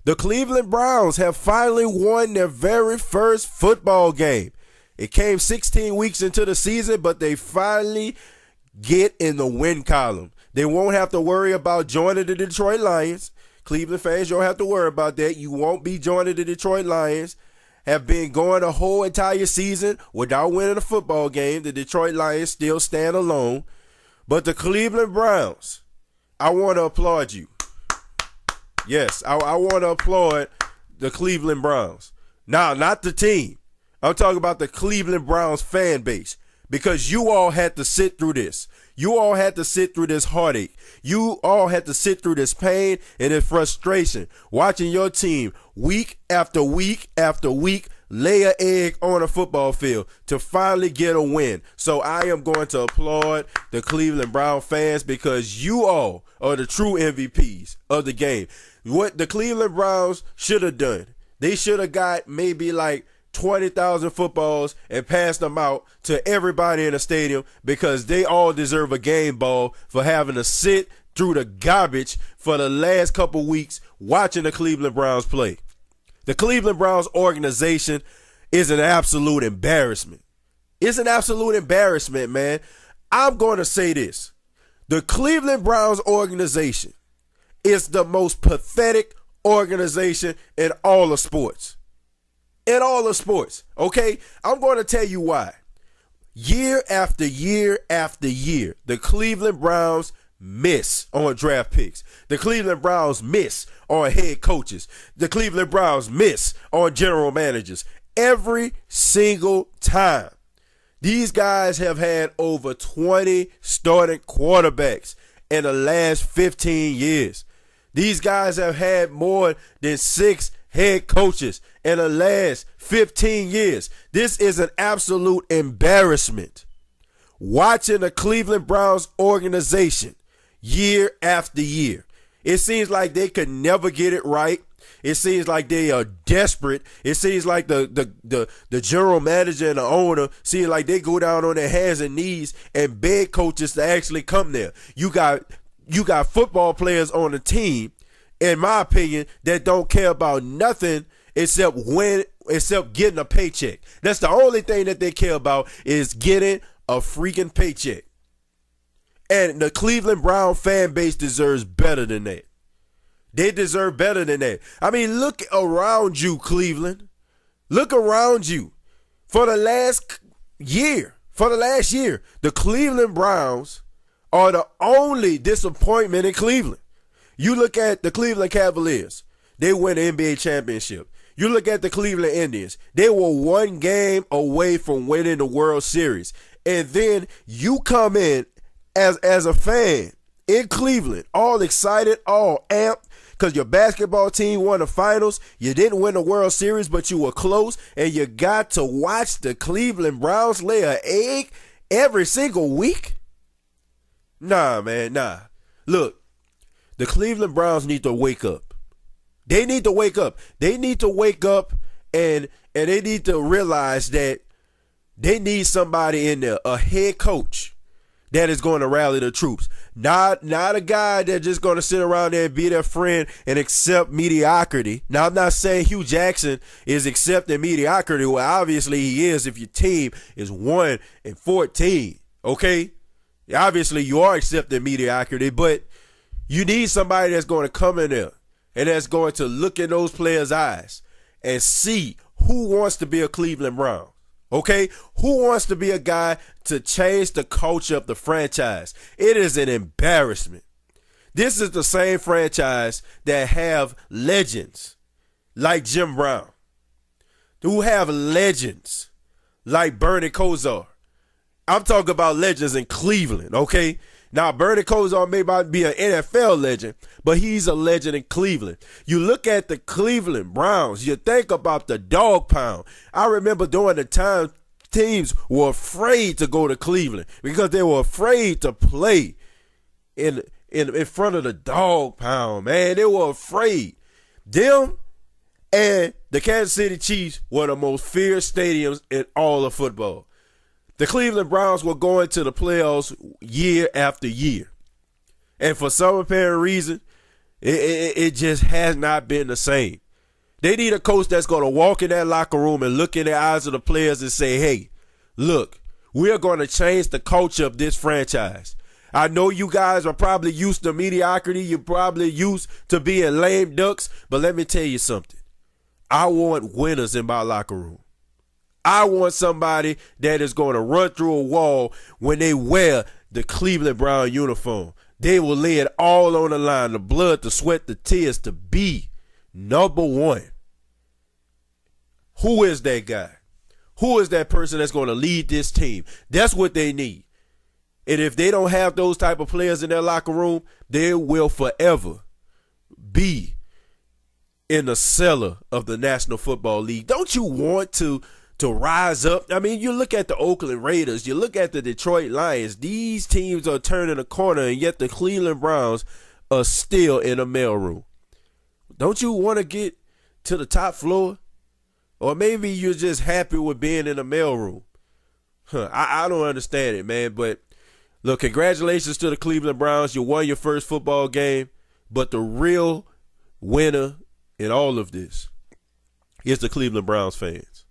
The Cleveland Browns have finally won their very first football game. It came 16 weeks into the season, but they finally get in the win column. They won't have to worry about joining the Detroit Lions. Cleveland fans, you don't have to worry about that. You won't be joining the Detroit Lions. Have been going the whole entire season without winning a football game. The Detroit Lions still stand alone. But the Cleveland Browns, I want to applaud you. Yes, I want to applaud the Cleveland Browns. Now, not the team. I'm talking about the Cleveland Browns fan base, because you all had to sit through this. You all had to sit through this heartache. You all had to sit through this pain and this frustration, watching your team week after week after week lay an egg on a football field to finally get a win. So I am going to applaud the Cleveland Brown fans, because you all are the true MVPs of the game. What the Cleveland Browns should have done, they should have got maybe like 20,000 footballs and passed them out to everybody in the stadium, because they all deserve a game ball for having to sit through the garbage for the last couple weeks watching the Cleveland Browns play. The Cleveland Browns organization is an absolute embarrassment. It's an absolute embarrassment, man. I'm going to say this. The Cleveland Browns organization is the most pathetic organization in all of sports. In all of sports, okay? I'm going to tell you why. Year after year after year, the Cleveland Browns miss on draft picks. The Cleveland Browns miss on head coaches. The Cleveland Browns miss on general managers. Every single time. These guys have had over 20 starting quarterbacks in the last 15 years. These guys have had more than 6 head coaches in the last 15 years. This is an absolute embarrassment. Watching the Cleveland Browns organization year after year, it seems like they could never get it right. It seems like they are desperate. It seems like the general manager and the owner seem like they go down on their hands and knees and beg coaches to actually come there. You got football players on the team, in my opinion, that don't care about nothing except getting a paycheck. That's the only thing that they care about, is getting a freaking paycheck. And the Cleveland Brown fan base deserves better than that. They deserve better than that. I mean, look around you, Cleveland. Look around you. For the last year, the Cleveland Browns are the only disappointment in Cleveland. You look at the Cleveland Cavaliers, they win the NBA championship. You look at the Cleveland Indians, they were one game away from winning the World Series. And then you come in as a fan in Cleveland, all excited, all amped, because your basketball team won the finals. You didn't win the World Series, but you were close, and you got to watch the Cleveland Browns lay an egg every single week? Nah, man, nah. Look, the Cleveland Browns need to wake up. They need to wake up. They need to wake up, and they need to realize that they need somebody in there, a head coach that is going to rally the troops. Not a guy that's just going to sit around there and be their friend and accept mediocrity. Now, I'm not saying Hugh Jackson is accepting mediocrity. Well, obviously he is if your team is 1-14, okay? Obviously you are accepting mediocrity, but you need somebody that's going to come in there and that's going to look in those players' eyes and see who wants to be a Cleveland Brown. Okay, who wants to be a guy to change the culture of the franchise? It is an embarrassment. This is the same franchise that have legends like Jim Brown, who have legends like Bernie Kosar. I'm talking about legends in Cleveland, okay? Now, Bernie Kosar may not be an NFL legend, but he's a legend in Cleveland. You look at the Cleveland Browns, you think about the dog pound. I remember during the time teams were afraid to go to Cleveland because they were afraid to play in front of the dog pound, man. They were afraid. Them and the Kansas City Chiefs were the most feared stadiums in all of football. The Cleveland Browns were going to the playoffs year after year. And for some apparent reason, It just has not been the same. They need a coach that's going to walk in that locker room and look in the eyes of the players and say, hey, look, we're going to change the culture of this franchise. I know you guys are probably used to mediocrity. You're probably used to being lame ducks. But let me tell you something. I want winners in my locker room. I want somebody that is going to run through a wall when they wear the Cleveland Brown uniform. They will lay it all on the line, the blood, the sweat, the tears, to be number one. Who is that guy? Who is that person that's going to lead this team? That's what they need. And if they don't have those type of players in their locker room, they will forever be in the cellar of the National Football League. Don't you want to rise up? I mean, you look at the Oakland Raiders, you look at the Detroit Lions. These teams are turning a corner, and yet the Cleveland Browns are still in a mailroom. Don't you want to get to the top floor? Or maybe you're just happy with being in a mailroom. I don't understand it, man. But look, congratulations to the Cleveland Browns. You won your first football game. But the real winner in all of this is the Cleveland Browns fans.